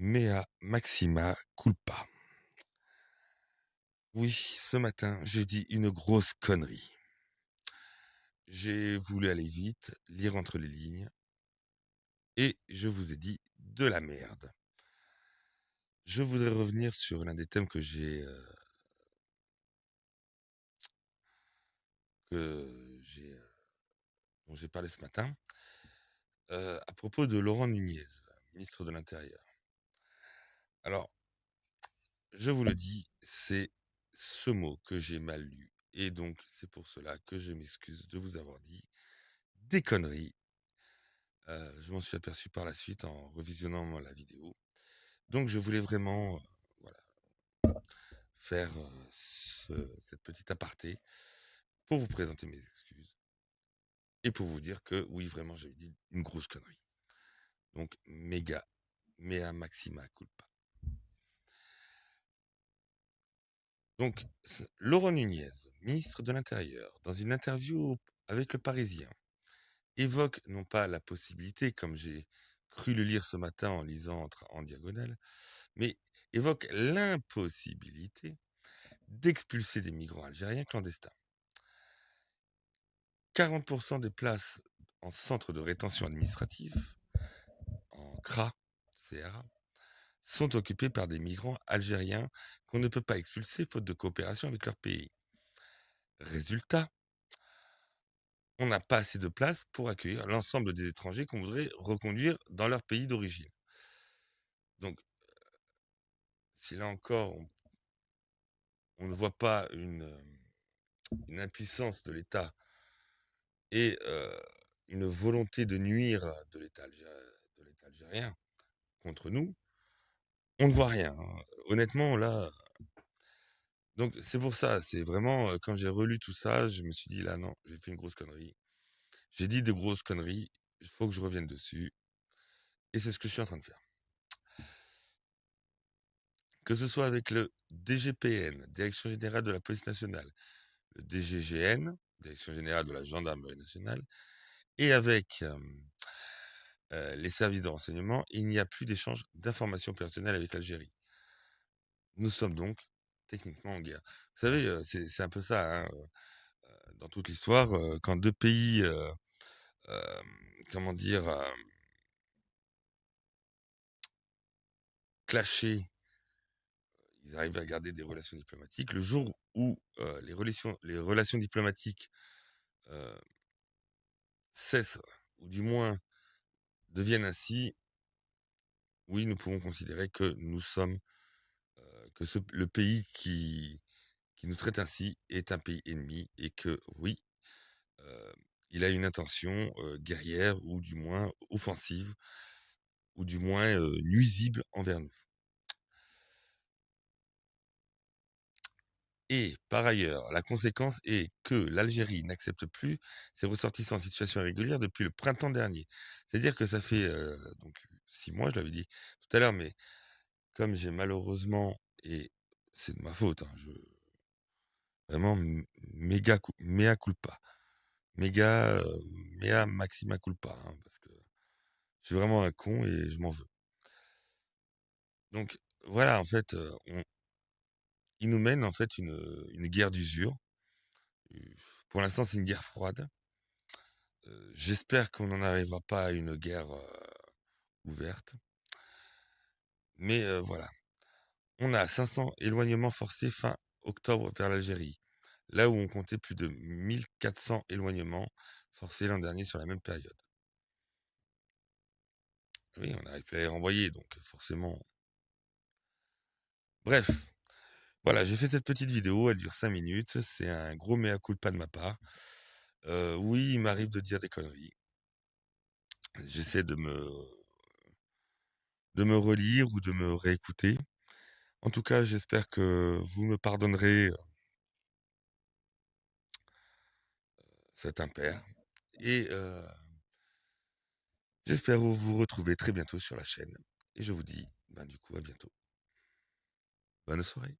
Mea maxima culpa. Oui, ce matin, j'ai dit une grosse connerie. J'ai voulu aller vite, lire entre les lignes, et je vous ai dit de la merde. Je voudrais revenir sur l'un des thèmes que j'ai, dont j'ai parlé ce matin, à propos de Laurent Nunez, ministre de l'Intérieur. Alors, je vous le dis, c'est ce mot que j'ai mal lu, et donc c'est pour cela que je m'excuse de vous avoir dit des conneries. Je m'en suis aperçu par la suite en revisionnant la vidéo. Donc je voulais vraiment, voilà, faire, cette petite aparté pour vous présenter mes excuses et pour vous dire que oui, vraiment, j'avais dit une grosse connerie. Donc mea maxima culpa. Donc Laurent Nunez, ministre de l'Intérieur, dans une interview avec Le Parisien, évoque non pas la possibilité, comme j'ai cru le lire ce matin en lisant en diagonale, mais évoque l'impossibilité d'expulser des migrants algériens clandestins. 40% des places en centre de rétention administrative, en CRA, sont occupées par des migrants algériens qu'on ne peut pas expulser faute de coopération avec leur pays. Résultat, on n'a pas assez de place pour accueillir l'ensemble des étrangers qu'on voudrait reconduire dans leur pays d'origine. Donc, si là encore on ne voit pas une impuissance de l'État et une volonté de nuire de l'État algérien contre nous, on ne voit rien, hein. Honnêtement, là, donc c'est pour ça, c'est vraiment, quand j'ai relu tout ça, je me suis dit: «Là, non, j'ai fait une grosse connerie. J'ai dit de grosses conneries, il faut que je revienne dessus» et c'est ce que je suis en train de faire. Que ce soit avec le DGPN, Direction générale de la police nationale, le DGGN, Direction générale de la gendarmerie nationale, et avec, les services de renseignement, il n'y a plus d'échange d'informations personnelles avec l'Algérie. Nous sommes donc techniquement en guerre. Vous savez, c'est un peu ça, hein, dans toute l'histoire, quand 2 pays, comment dire, clashés, ils arrivent à garder des relations diplomatiques. Le jour où, les relations diplomatiques, heu, cessent ou du moins deviennent ainsi, oui, nous pouvons considérer que nous sommes, que le pays qui nous traite ainsi est un pays ennemi et que oui, heu, il a une intention, guerrière ou du moins offensive ou du moins, nuisible envers nous. Et par ailleurs, la conséquence est que l'Algérie n'accepte plus ses ressortissants en situation irrégulière depuis le printemps dernier. C'est-à-dire que ça fait, donc 6 mois, je l'avais dit tout à l'heure, mais comme j'ai malheureusement et c'est de ma faute, hein, je vraiment mea culpa, méga, mea maxima culpa, hein, parce que je suis vraiment un con et je m'en veux. Donc voilà, en fait, ils nous mènent en fait une guerre d'usure. Pour l'instant, c'est une guerre froide. J'espère qu'on n'en arrivera pas à une guerre, ouverte. Mais, voilà. On a 500 éloignements forcés fin octobre vers l'Algérie, là où on comptait plus de 1 400 éloignements forcés l'an dernier sur la même période. Oui, on n'arrive plus à les renvoyer, donc forcément. Bref, voilà, j'ai fait cette petite vidéo, elle dure 5 minutes, c'est un gros mea culpa de ma part. Oui, il m'arrive de dire des conneries. J'essaie de me relire ou de me réécouter. En tout cas, j'espère que vous me pardonnerez, cet impair et j'espère vous retrouver très bientôt sur la chaîne et je vous dis, ben, du coup, à bientôt. Bonne soirée.